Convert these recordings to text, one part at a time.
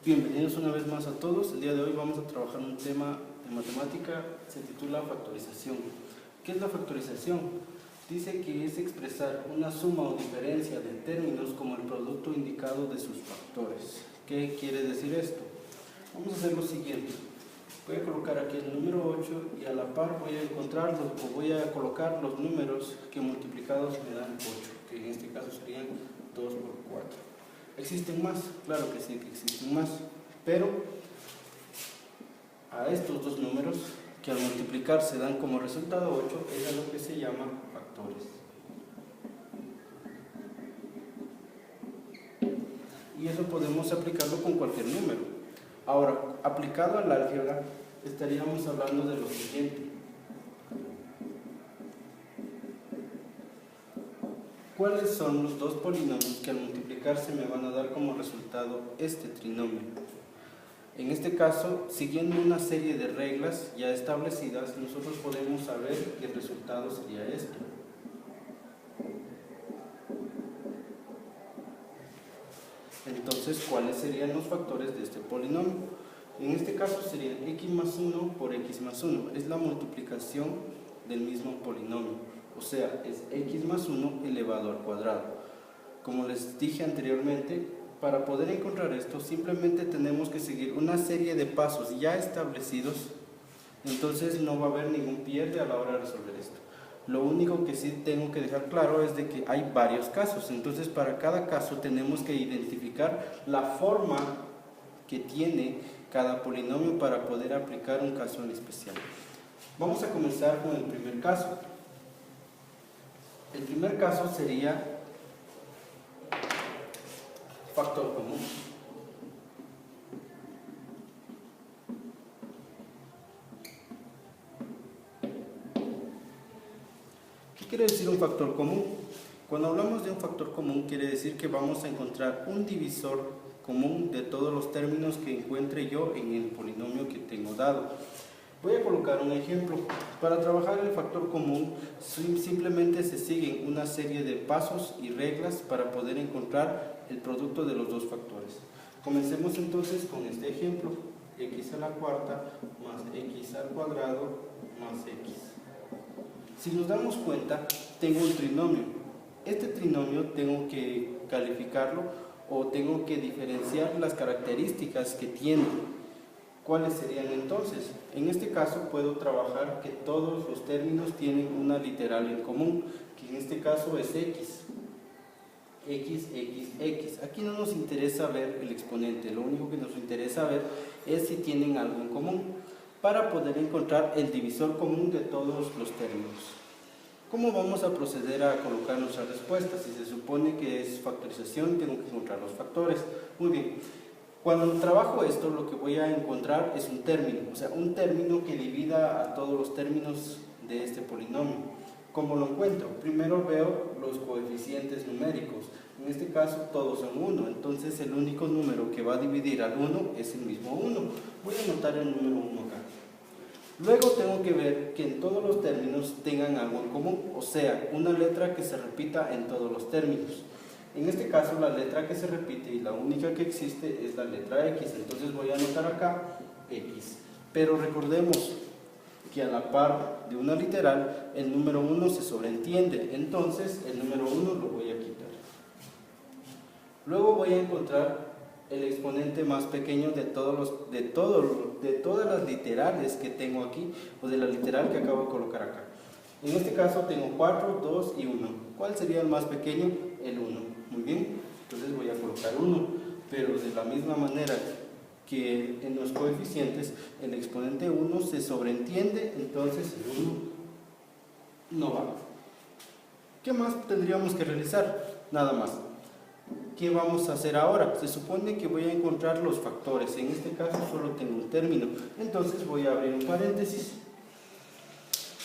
Bienvenidos una vez más a todos. El día de hoy vamos a trabajar un tema de matemática, se titula factorización. ¿Qué es la factorización? Dice que es expresar una suma o diferencia de términos como el producto indicado de sus factores. ¿Qué quiere decir esto? Vamos a hacer lo siguiente. Voy a colocar aquí el número 8 y a la par voy a colocar los números que multiplicados me dan 8, que en este caso serían 2 por 4. ¿Existen más? Claro que sí, que existen más, pero a estos dos números que al multiplicar se dan como resultado 8 es a lo que se llama factores. Y eso podemos aplicarlo con cualquier número. Ahora, aplicado al álgebra, estaríamos hablando de lo siguiente. ¿Cuáles son los dos polinomios que al multiplicarse me van a dar como resultado este trinomio? En este caso, siguiendo una serie de reglas ya establecidas, nosotros podemos saber que el resultado sería esto. Entonces, ¿cuáles serían los factores de este polinomio? En este caso sería x más 1 por x más 1. Es la multiplicación del mismo polinomio. O sea, es x más 1 elevado al cuadrado. Como les dije anteriormente, para poder encontrar esto, simplemente tenemos que seguir una serie de pasos ya establecidos. Entonces no va a haber ningún pierde a la hora de resolver esto. Lo único que sí tengo que dejar claro es de que hay varios casos. Entonces para cada caso tenemos que identificar la forma que tiene cada polinomio para poder aplicar un caso en especial. Vamos a comenzar con el primer caso. El primer caso sería factor común. ¿Qué quiere decir un factor común? Cuando hablamos de un factor común quiere decir que vamos a encontrar un divisor común de todos los términos que encuentre yo en el polinomio que tengo dado. Voy a colocar un ejemplo. Para trabajar el factor común simplemente se siguen una serie de pasos y reglas para poder encontrar el producto de los dos factores. Comencemos entonces con este ejemplo. X a la cuarta más x al cuadrado más x. Si nos damos cuenta, tengo un trinomio. Este trinomio tengo que calificarlo o tengo que diferenciar las características que tiene. ¿Cuáles serían entonces? En este caso puedo trabajar que todos los términos tienen una literal en común, que en este caso es x. X, x, x. Aquí no nos interesa ver el exponente, lo único que nos interesa ver es si tienen algo en común, para poder encontrar el divisor común de todos los términos. ¿Cómo vamos a proceder a colocar nuestra respuesta? Si se supone que es factorización, tengo que encontrar los factores. Muy bien. Cuando trabajo esto, lo que voy a encontrar es un término, o sea, un término que divida a todos los términos de este polinomio. ¿Cómo lo encuentro? Primero veo los coeficientes numéricos. En este caso todos son 1, entonces el único número que va a dividir al 1 es el mismo 1. Voy a anotar el número 1 acá. Luego tengo que ver que en todos los términos tengan algo en común, o sea, una letra que se repita en todos los términos. En este caso la letra que se repite y la única que existe es la letra X, entonces voy a anotar acá X. Pero recordemos que a la par de una literal el número 1 se sobreentiende, entonces el número 1 lo voy a quitar. Luego voy a encontrar el exponente más pequeño de todas las literales que tengo aquí, o de la literal que acabo de colocar acá. En este caso tengo 4, 2 y 1. ¿Cuál sería el más pequeño? El 1. Muy bien, entonces voy a colocar 1, pero de la misma manera que en los coeficientes el exponente 1 se sobreentiende, entonces el 1 no va. ¿Qué más tendríamos que realizar? Nada más. ¿Qué vamos a hacer ahora? Se supone que voy a encontrar los factores. En este caso solo tengo un término. Entonces voy a abrir un paréntesis.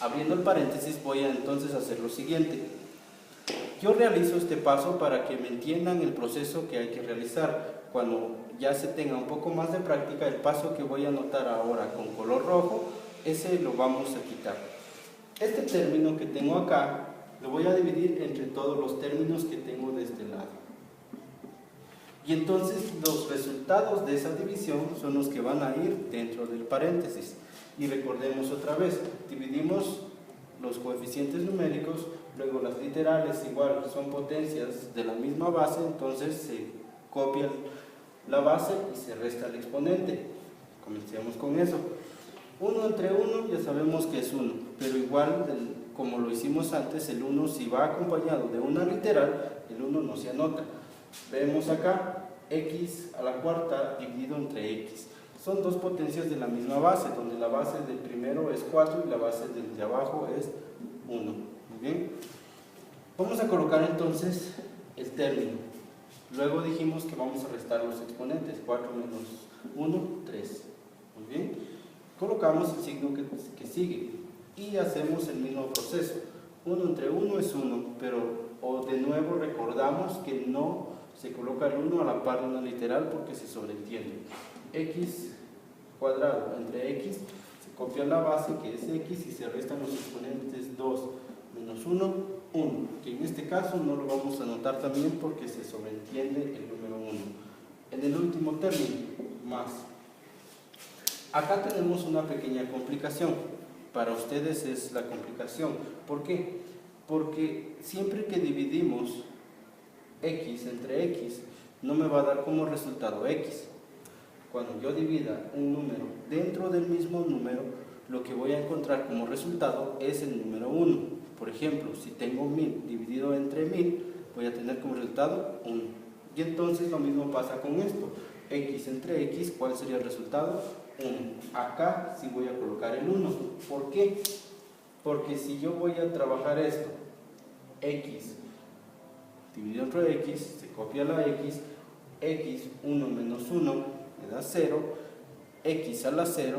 Abriendo el paréntesis voy a entonces hacer lo siguiente. Yo realizo este paso para que me entiendan el proceso que hay que realizar. Cuando ya se tenga un poco más de práctica, el paso que voy a anotar ahora con color rojo, ese lo vamos a quitar. Este término que tengo acá, lo voy a dividir entre todos los términos que tengo de este lado. Y entonces los resultados de esa división son los que van a ir dentro del paréntesis. Y recordemos otra vez, dividimos los coeficientes numéricos, luego las literales igual son potencias de la misma base, entonces se copia la base y se resta el exponente. Comencemos con eso. 1 entre 1 ya sabemos que es 1, pero igual como lo hicimos antes, el 1 si va acompañado de una literal, el 1 no se anota. Vemos acá x a la cuarta dividido entre x. Son dos potencias de la misma base, donde la base del primero es 4 y la base del de abajo es 1. Muy bien. Vamos a colocar entonces el término. Luego dijimos que vamos a restar los exponentes. 4 menos 1, 3. Muy bien. Colocamos el signo que sigue y hacemos el mismo proceso. 1 entre 1 es 1, pero de nuevo recordamos que no se coloca el 1 a la par de una literal porque se sobreentiende. X cuadrado entre x, se copia la base que es x y se restan los exponentes 2 menos 1, 1, que en este caso no lo vamos a anotar también porque se sobreentiende el número 1. En el último término, más. Acá tenemos una pequeña complicación. Para ustedes es la complicación. ¿Por qué? Porque siempre que dividimos x entre x, no me va a dar como resultado x. Cuando yo divida un número dentro del mismo número, lo que voy a encontrar como resultado es el número 1. Por ejemplo, si tengo 1000 dividido entre 1000, voy a tener como resultado 1. Y entonces lo mismo pasa con esto. X entre x, ¿cuál sería el resultado? 1. Acá sí voy a colocar el 1. ¿Por qué? Porque si yo voy a trabajar esto, x dividido entre x, se copia la x, 1 menos 1 me da 0, x a la 0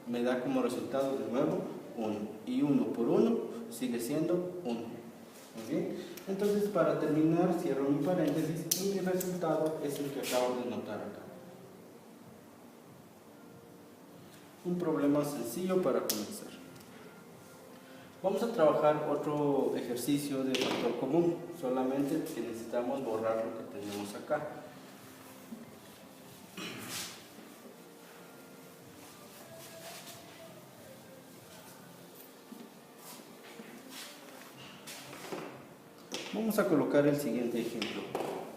me da como resultado de nuevo 1. Y 1 por 1 sigue siendo 1. Muy bien. Entonces, para terminar, cierro mi paréntesis y mi resultado es el que acabo de notar acá. Un problema sencillo para comenzar. Vamos a trabajar otro ejercicio de factor común, solamente que necesitamos borrar lo que tenemos acá. Vamos a colocar el siguiente ejemplo.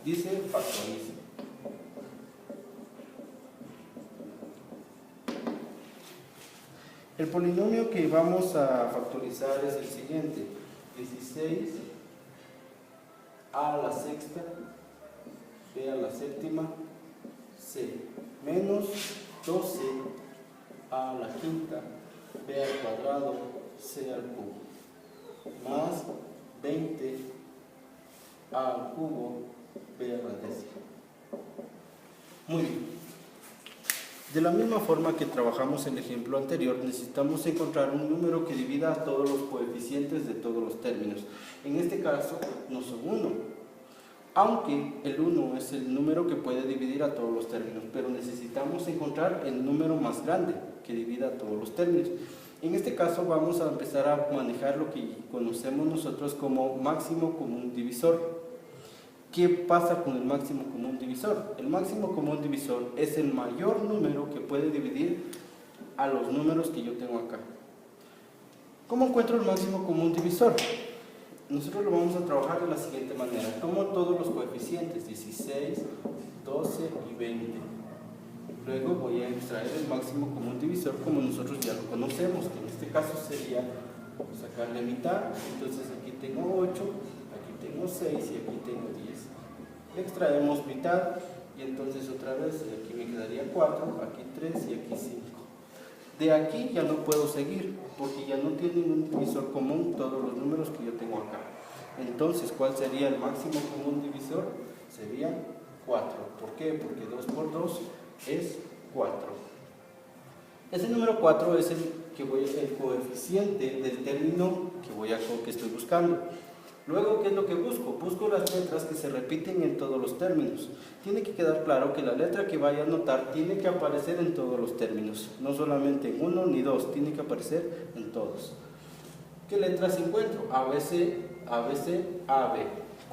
Dice factoriza. El polinomio que vamos a factorizar es el siguiente: 16 a la sexta, b a la séptima, c, menos 12 a la quinta, b al cuadrado, c al cubo, más 20 a al cubo, b a la décima. Muy bien. De la misma forma que trabajamos el ejemplo anterior, necesitamos encontrar un número que divida a todos los coeficientes de todos los términos. En este caso no son 1, aunque el 1 es el número que puede dividir a todos los términos, pero necesitamos encontrar el número más grande que divida a todos los términos. En este caso vamos a empezar a manejar lo que conocemos nosotros como máximo común divisor. ¿Qué pasa con el máximo común divisor? El máximo común divisor es el mayor número que puede dividir a los números que yo tengo acá. ¿Cómo encuentro el máximo común divisor? Nosotros lo vamos a trabajar de la siguiente manera. Tomo todos los coeficientes, 16, 12 y 20. Luego voy a extraer el máximo común divisor como nosotros ya lo conocemos, que en este caso sería sacarle mitad. Entonces aquí tengo 8, aquí tengo 6 y aquí tengo 10. Extraemos mitad y entonces otra vez aquí me quedaría 4, aquí 3 y aquí 5. De aquí ya no puedo seguir porque ya no tienen un divisor común todos los números que yo tengo acá. Entonces, ¿cuál sería el máximo común divisor? Sería 4. ¿Por qué? Porque 2 por 2 es 4. Ese número 4 es el coeficiente del término que estoy buscando. Luego, ¿qué es lo que busco? Busco las letras que se repiten en todos los términos. Tiene que quedar claro que la letra que vaya a anotar tiene que aparecer en todos los términos, no solamente en uno ni dos, tiene que aparecer en todos. ¿Qué letras encuentro? ABC, ABC, AB.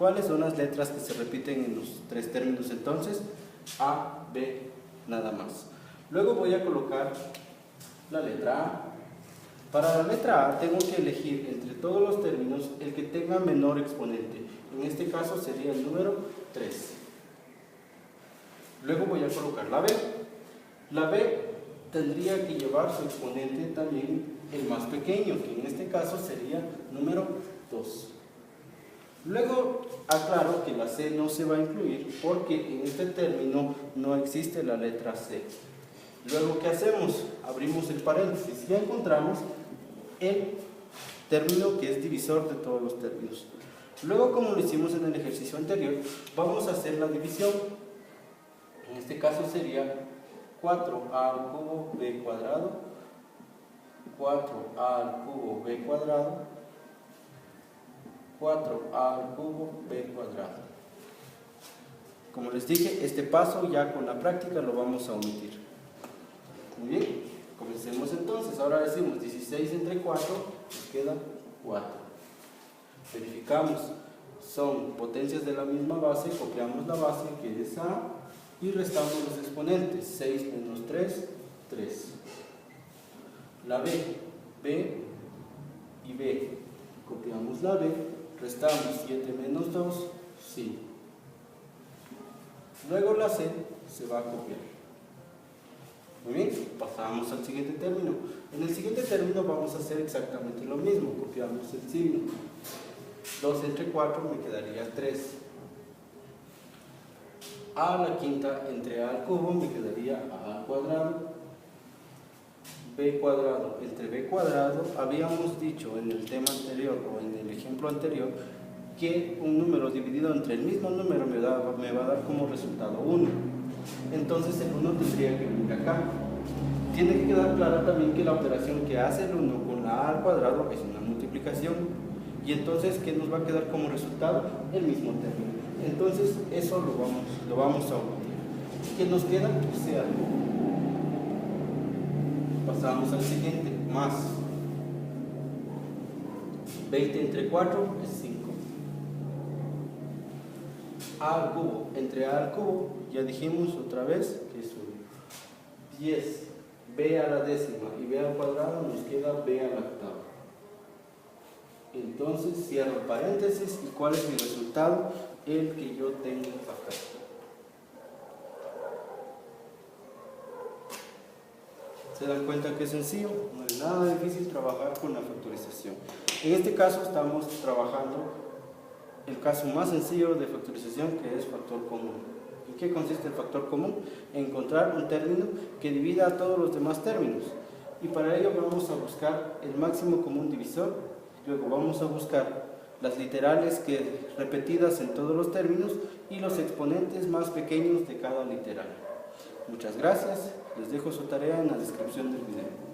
¿Cuáles son las letras que se repiten en los tres términos entonces? A, B, nada más. Luego voy a colocar la letra A. Para la letra A tengo que elegir entre todos los términos el que tenga menor exponente. En este caso sería el número 3. Luego voy a colocar la B. La B tendría que llevar su exponente también el más pequeño, que en este caso sería número 2. Luego aclaro que la C no se va a incluir porque en este término no existe la letra C. Luego, ¿qué hacemos? Abrimos el paréntesis y ya encontramos el término que es divisor de todos los términos. Luego, como lo hicimos en el ejercicio anterior, vamos a hacer la división. En este caso sería 4a al cubo b cuadrado, 4a al cubo b cuadrado, 4a al cubo b cuadrado. Como les dije, este paso ya con la práctica lo vamos a omitir. Muy bien, comencemos entonces. Ahora decimos 16 entre 4, nos queda 4. Verificamos, son potencias de la misma base, copiamos la base que es A y restamos los exponentes. 6 menos 3, 3. La B, B y B, copiamos la B, restamos 7 menos 2, 5. Luego la C se va a copiar. Muy bien, pasamos al siguiente término. En el siguiente término vamos a hacer exactamente lo mismo, copiamos el signo. 2 entre 4 me quedaría 3. A a la quinta entre A al cubo me quedaría A al cuadrado. B cuadrado entre B cuadrado, habíamos dicho en el tema anterior o en el ejemplo anterior que un número dividido entre el mismo número me va a dar como resultado 1. Entonces el 1 tendría que venir acá. Tiene que quedar clara también que la operación que hace el 1 con la A al cuadrado es una multiplicación. Y entonces, ¿qué nos va a quedar como resultado? El mismo término. Entonces eso lo vamos a omitir. ¿Qué nos queda? C. Pasamos al siguiente, más 20 entre 4 es 5. A al cubo entre A al cubo, ya dijimos otra vez que es 1. 10, B a la décima y B al cuadrado nos queda B a la octava. Entonces cierro el paréntesis y ¿cuál es mi resultado? El que yo tengo acá. ¿Se dan cuenta que es sencillo? No es nada difícil trabajar con la factorización. En este caso estamos trabajando el caso más sencillo de factorización, que es factor común. ¿En qué consiste el factor común? Encontrar un término que divida a todos los demás términos. Y para ello vamos a buscar el máximo común divisor. Luego vamos a buscar las literales repetidas en todos los términos y los exponentes más pequeños de cada literal. Muchas gracias. Les dejo su tarea en la descripción del video.